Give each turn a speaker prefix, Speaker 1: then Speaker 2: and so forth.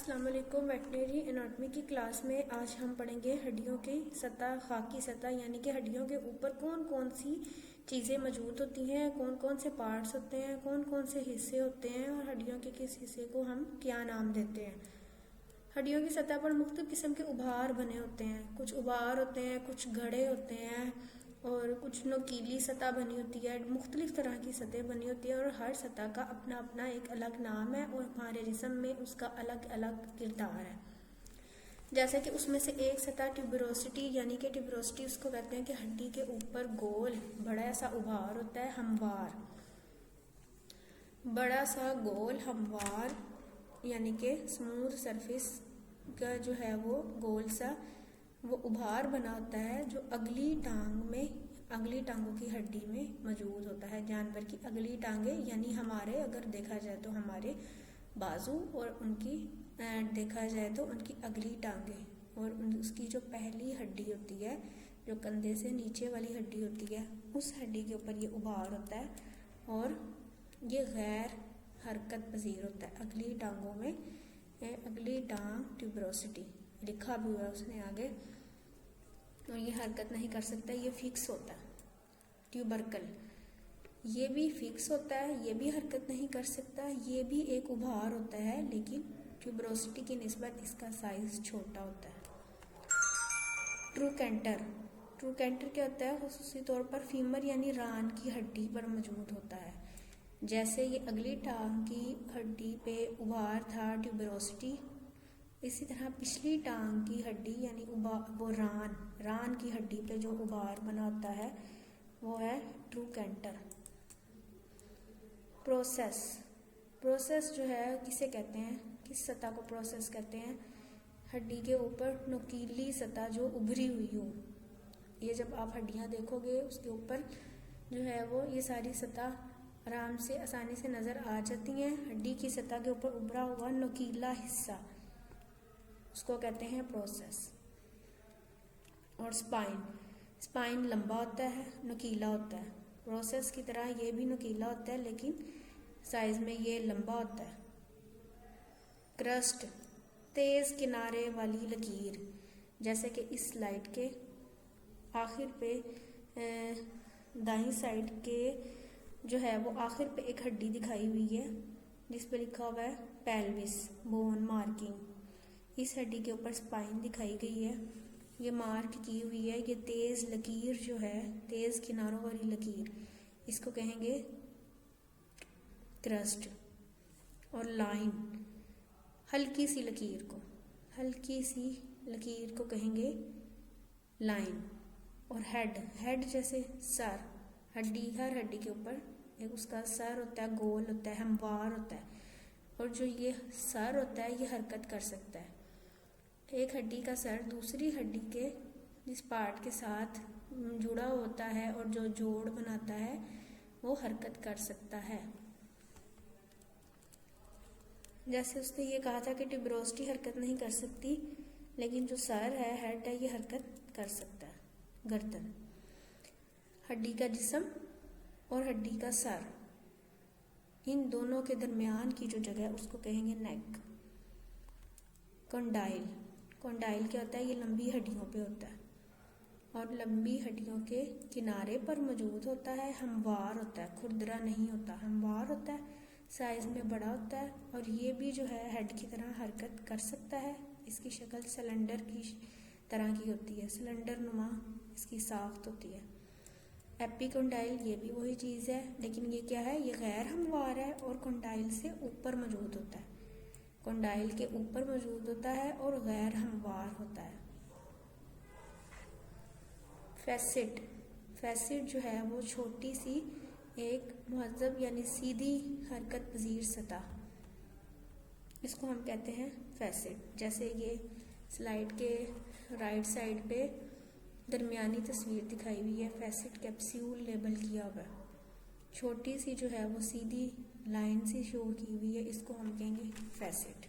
Speaker 1: अस्सलाम वालेकुम। Veterinary anatomy की क्लास में आज हम पढ़ेंगे हड्डियों की सतह, खाकी सतह, यानी कि हड्डियों के ऊपर कौन कौन सी चीज़ें मौजूद होती हैं, कौन कौन से पार्ट्स होते हैं, कौन कौन से हिस्से होते हैं और हड्डियों के किस हिस्से को हम क्या नाम देते हैं। हड्डियों की सतह पर मुख्तलिफ किस्म के उभार बने होते हैं। कुछ उभार होते हैं, कुछ घड़े होते हैं और कुछ नुकीली सतह बनी होती है। मुख्तलिफ तरह की सतह बनी होती है और हर सतह का अपना अपना एक अलग नाम है और हमारे जिस्म में उसका अलग अलग किरदार है। जैसे कि उसमें से एक सतह ट्यूबरोसिटी, यानी कि ट्यूबरोसिटी उसको कहते हैं कि हड्डी के ऊपर गोल बड़ा सा उभार होता है, हमवार, बड़ा सा गोल हमवार, यानी कि स्मूथ सरफेस का जो है वो गोल सा वो उभार बना होता है जो अगली टांगों की हड्डी में मौजूद होता है। जानवर की अगली टांगे, यानी हमारे अगर देखा जाए तो हमारे बाजू और उनकी देखा जाए तो उनकी अगली टांगे और उसकी जो पहली हड्डी होती है जो कंधे से नीचे वाली हड्डी होती है उस हड्डी के ऊपर ये उभार होता है और ये गैर हरकत पजीर होता है। अगली टांगों में अगली टांग ट्यूबरोसिटी लिखा भी हुआ है उसने आगे, और ये हरकत नहीं कर सकता, ये फिक्स होता है। ट्यूबरकल ये भी फिक्स होता है, ये भी हरकत नहीं कर सकता, ये भी एक उभार होता है लेकिन ट्यूबरोसिटी की निस्बत इसका साइज छोटा होता है। ट्रू कैंटर क्या होता है? खुसूसी तौर पर फीमर यानी रान की हड्डी पर मौजूद होता है। जैसे ये अगली टांग की हड्डी पे उभार था ट्यूबरोसिटी, इसी तरह पिछली टांग की हड्डी यानी वो रान की हड्डी पे जो उभार बना होता है वो है ट्रू कैंटर। प्रोसेस जो है किसे कहते हैं, किस सतह को प्रोसेस कहते हैं? हड्डी के ऊपर नुकीली सतह जो उभरी हुई हो। ये जब आप हड्डियां देखोगे उसके ऊपर जो है वो ये सारी सतह आराम से आसानी से नजर आ जाती हैं। हड्डी की सतह के ऊपर उभरा हुआ नुकीला हिस्सा उसको कहते हैं प्रोसेस। और स्पाइन लंबा होता है, नुकीला होता है। प्रोसेस की तरह ये भी नुकीला होता है लेकिन साइज में ये लंबा होता है। क्रस्ट तेज किनारे वाली लकीर, जैसे कि इस स्लाइड के आखिर पे दाईं साइड के जो है वो आखिर पे एक हड्डी दिखाई हुई है जिस पे लिखा हुआ है पेल्विस बोन मार्किंग। इस हड्डी के ऊपर स्पाइन दिखाई गई है, ये मार्क की हुई है। ये तेज लकीर जो है, तेज किनारों वाली लकीर, इसको कहेंगे क्रस्ट। और लाइन हल्की सी लकीर को कहेंगे लाइन। और हेड जैसे सर, हर हड्डी के ऊपर एक उसका सर होता है, गोल होता है, हमवार होता है और जो ये सर होता है ये हरकत कर सकता है। एक हड्डी का सर दूसरी हड्डी के जिस पार्ट के साथ जुड़ा होता है और जो जोड़ बनाता है वो हरकत कर सकता है। जैसे उसने ये कहा था कि ट्यूबरोसिटी हरकत नहीं कर सकती लेकिन जो सर है, हेड है, ये हरकत कर सकता है। गर्दन, हड्डी का जिस्म और हड्डी का सर, इन दोनों के दरमियान की जो जगह उसको कहेंगे नेक। कंडाइल क्या होता है? ये लंबी हड्डियों पे होता है और लंबी हड्डियों के किनारे पर मौजूद होता है। हमवार होता है, खुरदरा नहीं होता, हमवार होता है, साइज में बड़ा होता है और ये भी जो है हेड की तरह हरकत कर सकता है। इसकी शक्ल सिलेंडर की तरह की होती है, सिलेंडर नुमा इसकी साख्त होती है। एपिकोंडाइल ये भी वही चीज़ है लेकिन ये क्या है? ये गैर हमवार है और कंडाइल से ऊपर मौजूद होता है। कंडाइल के ऊपर मौजूद होता है और गैर हमवार होता है। फैसिट जो है वो छोटी सी एक मुहज़्ज़ब यानी सीधी हरकत पजीर सतह, इसको हम कहते हैं फैसिट। जैसे ये स्लाइड के राइट साइड पे दरमियानी तस्वीर दिखाई हुई है, फैसिट कैप्सूल लेबल किया हुआ है, छोटी सी जो है वो सीधी लाइन सी शो की हुई है, इसको हम कहेंगे फैसिट।